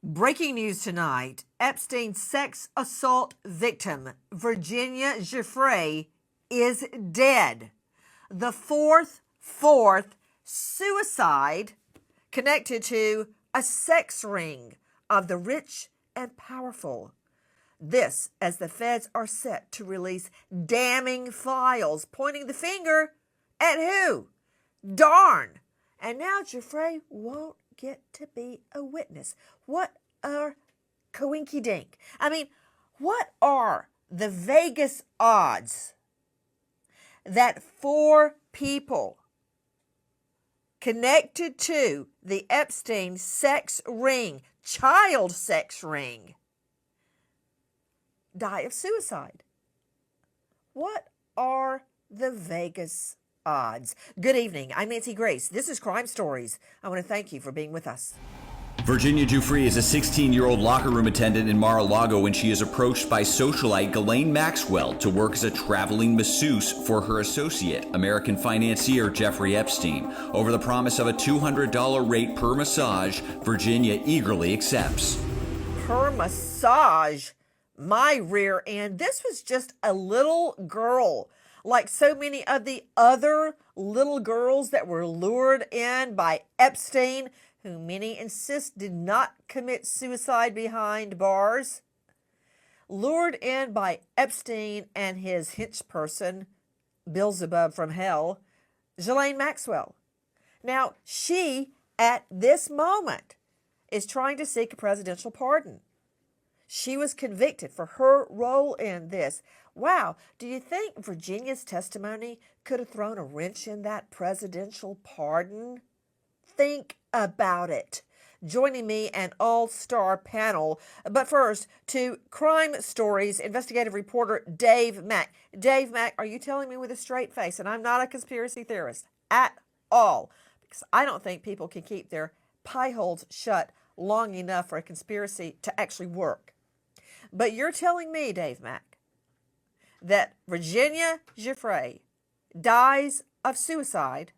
Breaking news tonight, Epstein's sex assault victim, Virginia Giuffre, is dead. The fourth suicide connected to a sex ring of the rich and powerful. This as the feds are set to release damning files pointing the finger at who? Darn! And now Giuffre won't get to be a witness. What a coinky dink. I mean, what are the Vegas odds that 4 people connected to the Epstein sex ring, child sex ring, die of suicide? What are the Vegas odds? Good evening. I'm Nancy Grace. This is Crime Stories. I want to thank you for being with us. Virginia Giuffre is a 16-year-old locker room attendant in Mar-a-Lago when she is approached by socialite Ghislaine Maxwell to work as a traveling masseuse for her associate, American financier Jeffrey Epstein. Over the promise of a $200 rate per massage, Virginia eagerly accepts. Per massage? My rear end. This was just a little girl, like so many of the other little girls that were lured in by Epstein, who many insist did not commit suicide behind bars. Lured in by Epstein and his henchperson, Beelzebub from hell, Ghislaine Maxwell. Now, she, at this moment, is trying to seek a presidential pardon. She was convicted for her role in this. Wow, do you think Virginia's testimony could have thrown a wrench in that presidential pardon? Think about it. Joining me, an all-star panel. But first, to Crime Stories investigative reporter Dave Mack. Dave Mack, are you telling me with a straight face, and I'm not a conspiracy theorist at all, because I don't think people can keep their pie holes shut long enough for a conspiracy to actually work. But you're telling me, Dave Mack, that Virginia Giuffre dies of suicide.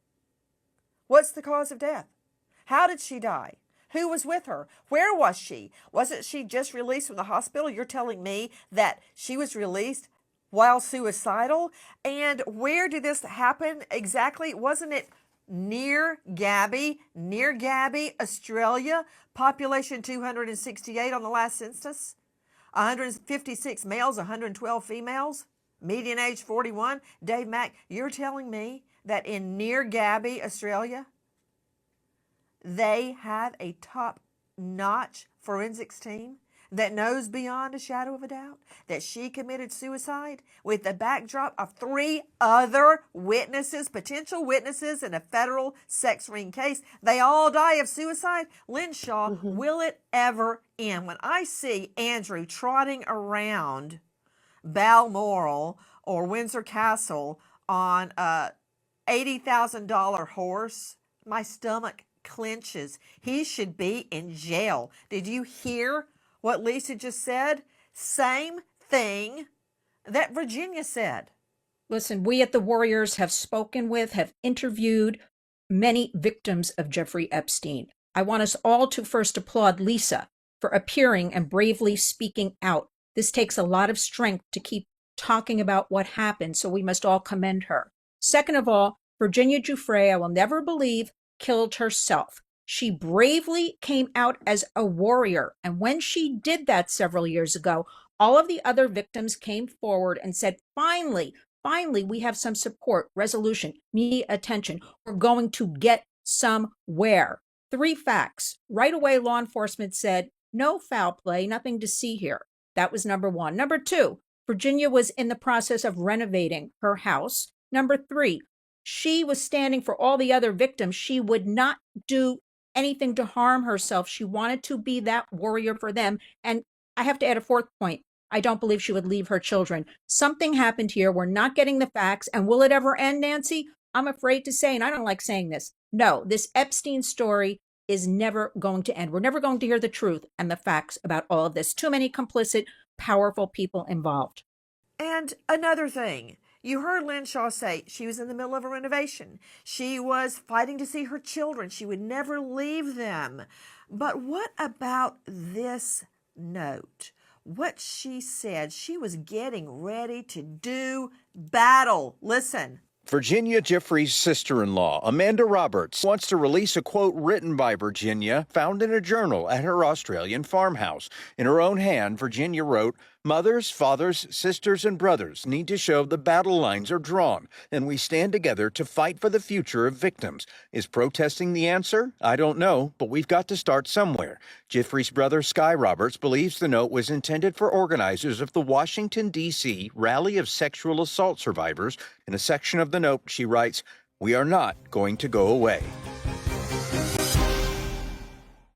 What's the cause of death? How did she die? Who was with her? Where was she? Wasn't she just released from the hospital? You're telling me that she was released while suicidal? And where did this happen exactly? Wasn't it near Gabby, Australia? Population 268 on the last census. 156 males, 112 females. Median age 41. Dave Mack, you're telling me that in near Gabby, Australia, they have a top-notch forensics team that knows beyond a shadow of a doubt that she committed suicide with the backdrop of 3 other witnesses, potential witnesses in a federal sex ring case. They all die of suicide. Lynn Shaw, will it ever end? When I see Andrew trotting around Balmoral or Windsor Castle on a $80,000 horse, my stomach clenches. He should be in jail. Did you hear what Lisa just said? Same thing that Virginia said. Listen, we at the Warriors have spoken with, have interviewed many victims of Jeffrey Epstein. I want us all to first applaud Lisa for appearing and bravely speaking out. This takes a lot of strength to keep talking about what happened, so we must all commend her. Second of all, Virginia Giuffre, I will never believe, killed herself. She bravely came out as a warrior. And when she did that several years ago, all of the other victims came forward and said, finally, we have some support, resolution, media attention. We're going to get somewhere. 3 facts. Right away, law enforcement said, no foul play, nothing to see here. That was number 1. Number 2, Virginia was in the process of renovating her house. Number 3, she was standing for all the other victims. She would not do anything to harm herself. She wanted to be that warrior for them. And I have to add a 4th point. I don't believe she would leave her children. Something happened here. We're not getting the facts. And will it ever end, Nancy? I'm afraid to say, and I don't like saying this. No, this Epstein story is never going to end. We're never going to hear the truth and the facts about all of this. Too many complicit, powerful people involved. And another thing, you heard Lynn Shaw say she was in the middle of a renovation. She was fighting to see her children. She would never leave them. But what about this note? What she said, she was getting ready to do battle. Listen. Virginia Giuffre's sister-in-law, Amanda Roberts, wants to release a quote written by Virginia, found in a journal at her Australian farmhouse. In her own hand, Virginia wrote, "Mothers, fathers, sisters, and brothers need to show the battle lines are drawn, and we stand together to fight for the future of victims. Is protesting the answer? I don't know, but we've got to start somewhere." Giuffre's brother, Sky Roberts, believes the note was intended for organizers of the Washington, D.C. Rally of Sexual Assault Survivors. In a section of the note, she writes, "We are not going to go away."